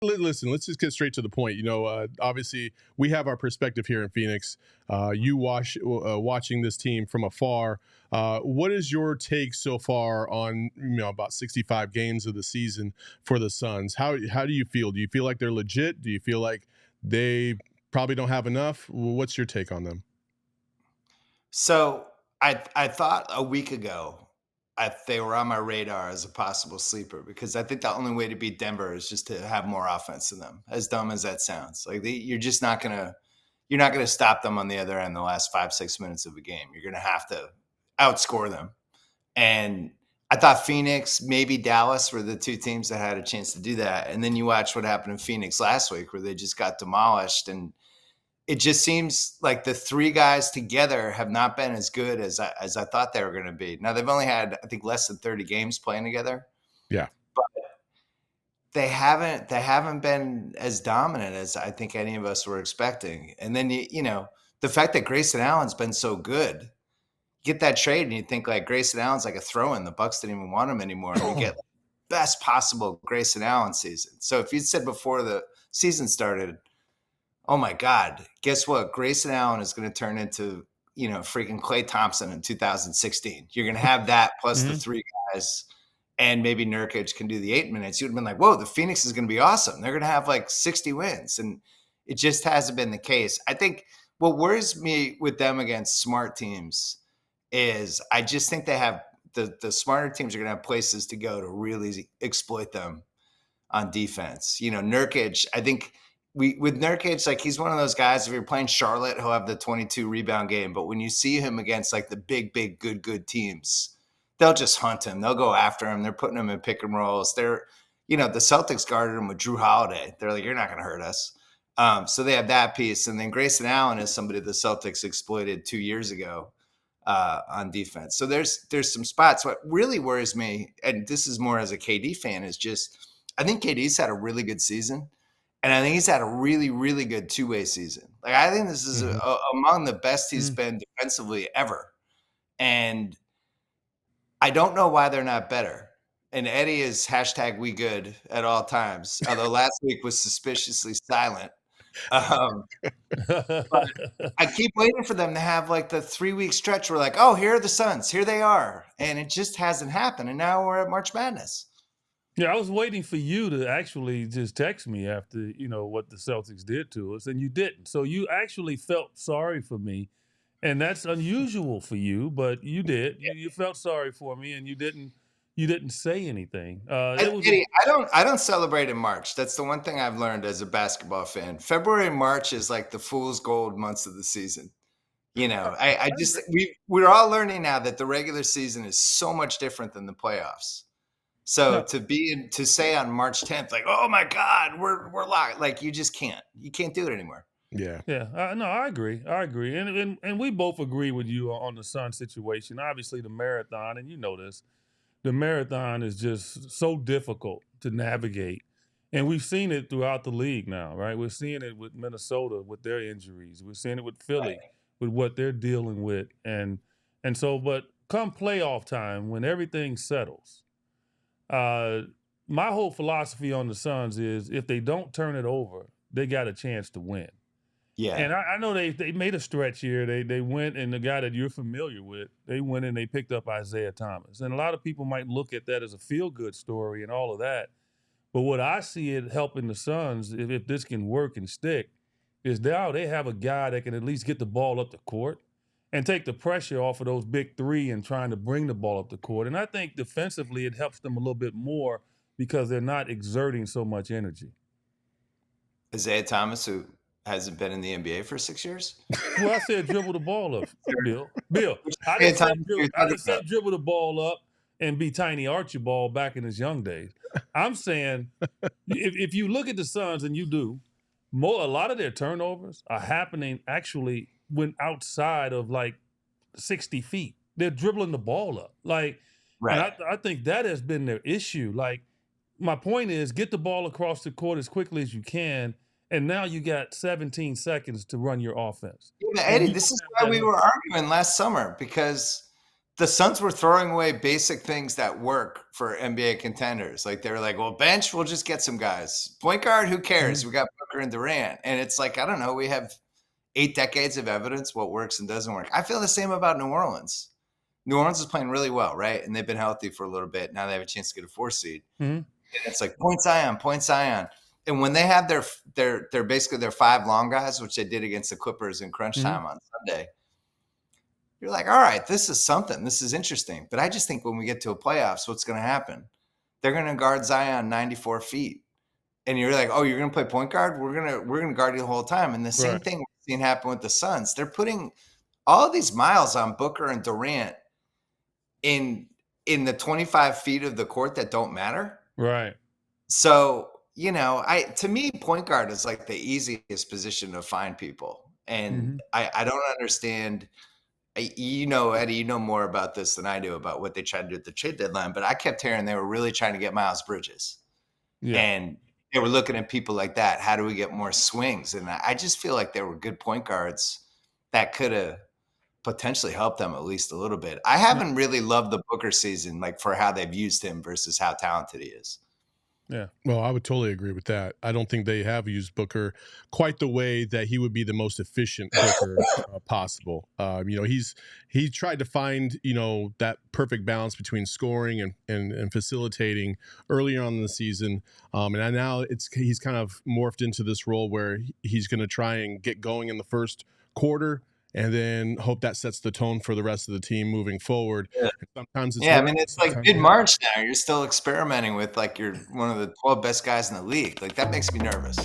Listen, let's just get straight to the point. Obviously, we have our perspective here in Phoenix. Watching this team from afar. What is your take so far on about 65 games of the season for the Suns? How do you feel? Do you feel like they're legit? Do you feel like they probably don't have enough? What's your take on them? So I thought a week ago they were on my radar as a possible sleeper because I think the only way to beat Denver is just to have more offense than them. As dumb as that sounds, like you're not gonna stop them on the other end the last 5-6 minutes of a game. You're gonna have to outscore them. And I thought Phoenix, maybe Dallas were the two teams that had a chance to do that. And then you watch what happened in Phoenix last week, where they just got demolished. And it just seems like the three guys together have not been as good as I thought they were going to be. Now they've only had, I think, less than 30 games playing together. Yeah. But they haven't been as dominant as I think any of us were expecting. And then the fact that Grayson Allen's been so good, get that trade and you think like Grayson Allen's like a throw-in. The Bucks didn't even want him anymore. And you get best possible Grayson Allen season. So if you'd said before the season started, oh my God, guess what? Grayson Allen is going to turn into, freaking Klay Thompson in 2016. You're going to have that plus the three guys, and maybe Nurkic can do the 8 minutes. You'd have been like, whoa, the Phoenix is going to be awesome. They're going to have like 60 wins. And it just hasn't been the case. I think what worries me with them against smart teams is I just think they have the smarter teams are going to have places to go to really exploit them on defense. Nurkic, I think with Nurkic, like he's one of those guys, if you're playing Charlotte, he'll have the 22 rebound game. But when you see him against like the big, good teams, they'll just hunt him. They'll go after him. They're putting him in pick and rolls. The Celtics guarded him with Drew Holiday. They're like, you're not going to hurt us. So they have that piece. And then Grayson Allen is somebody the Celtics exploited 2 years ago on defense. So there's some spots. What really worries me, and this is more as a KD fan, is just I think KD's had a really good season. And I think he's had a really, really good two-way season. Like I think this is among the best he's been defensively ever. And I don't know why they're not better. And Eddie is #WeGood at all times, although last week was suspiciously silent. But I keep waiting for them to have like the 3-week stretch where like, oh, here are the Suns. Here they are. And it just hasn't happened. And now we're at March Madness. Yeah, I was waiting for you to actually just text me after, what the Celtics did to us, and you didn't. So you actually felt sorry for me, and that's unusual for you, but you did. You felt sorry for me, and you didn't say anything. Eddie, I don't celebrate in March. That's the one thing I've learned as a basketball fan. February and March is like the fool's gold months of the season. We're all learning now that the regular season is so much different than the playoffs. So to say on March 10th, like, oh my God, we're locked. Like you can't do it anymore. Yeah. Yeah, no, I agree. And we both agree with you on the Sun situation. Obviously, the marathon, and you know this, the marathon is just so difficult to navigate. And we've seen it throughout the league now, right? We're seeing it with Minnesota with their injuries. We're seeing it with Philly with what they're dealing with. And so, but come playoff time, when everything settles, my whole philosophy on the Suns is if they don't turn it over, they got a chance to win. Yeah. And I know they made a stretch here. They went, and the guy that you're familiar with, they went and they picked up Isaiah Thomas. And a lot of people might look at that as a feel-good story and all of that. But what I see it helping the Suns, if this can work and stick, is now they have a guy that can at least get the ball up the court and take the pressure off of those big three and trying to bring the ball up the court. And I think defensively it helps them a little bit more because they're not exerting so much energy. Isaiah Thomas, who hasn't been in the NBA for 6 years? Well, I said dribble the ball up, Bill. I didn't say dribble the ball up and be Tiny Archibald back in his young days. I'm saying if you look at the Suns, and you do, a lot of their turnovers are happening actually when outside of like 60 feet. They're dribbling the ball up. Like, right. And I think that has been their issue. Like, my point is get the ball across the court as quickly as you can, and now you got 17 seconds to run your offense. Yeah, Eddie, this is why we were arguing last summer, because the Suns were throwing away basic things that work for NBA contenders. Like they were like, well, bench, we'll just get some guys. Point guard, who cares? We got Booker and Durant. And it's like, I don't know, we have 8 decades of evidence what works and doesn't work. I feel the same about New Orleans. New Orleans is playing really well, right? And they've been healthy for a little bit. Now they have a chance to get a 4 seed. And it's like point Zion, point Zion. And when they have their basically their 5 long guys, which they did against the Clippers in crunch time on Sunday, you're like, all right, this is something. This is interesting. But I just think when we get to a playoffs, what's going to happen? They're going to guard Zion 94 feet. And you're like, oh, you're going to play point guard? We're going to guard you the whole time. And the same thing we're seeing happen with the Suns. They're putting all of these miles on Booker and Durant in the 25 feet of the court that don't matter. Right. So, to me, point guard is like the easiest position to find people. And I don't understand. Eddie, you know more about this than I do about what they tried to do at the trade deadline, but I kept hearing they were really trying to get Miles Bridges. Yeah. And they were looking at people like that. How do we get more swings? And I just feel like there were good point guards that could have potentially helped them at least a little bit. I haven't really loved the Booker season, like for how they've used him versus how talented he is. Yeah. Well, I would totally agree with that. I don't think they have used Booker quite the way that he would be the most efficient Booker possible. He tried to find, that perfect balance between scoring and facilitating earlier on in the season. And now he's kind of morphed into this role where he's going to try and get going in the first quarter and then hope that sets the tone for the rest of the team moving forward. Yeah. Sometimes it's it's like mid-March now. You're still experimenting with like you're one of the 12 best guys in the league. Like that makes me nervous.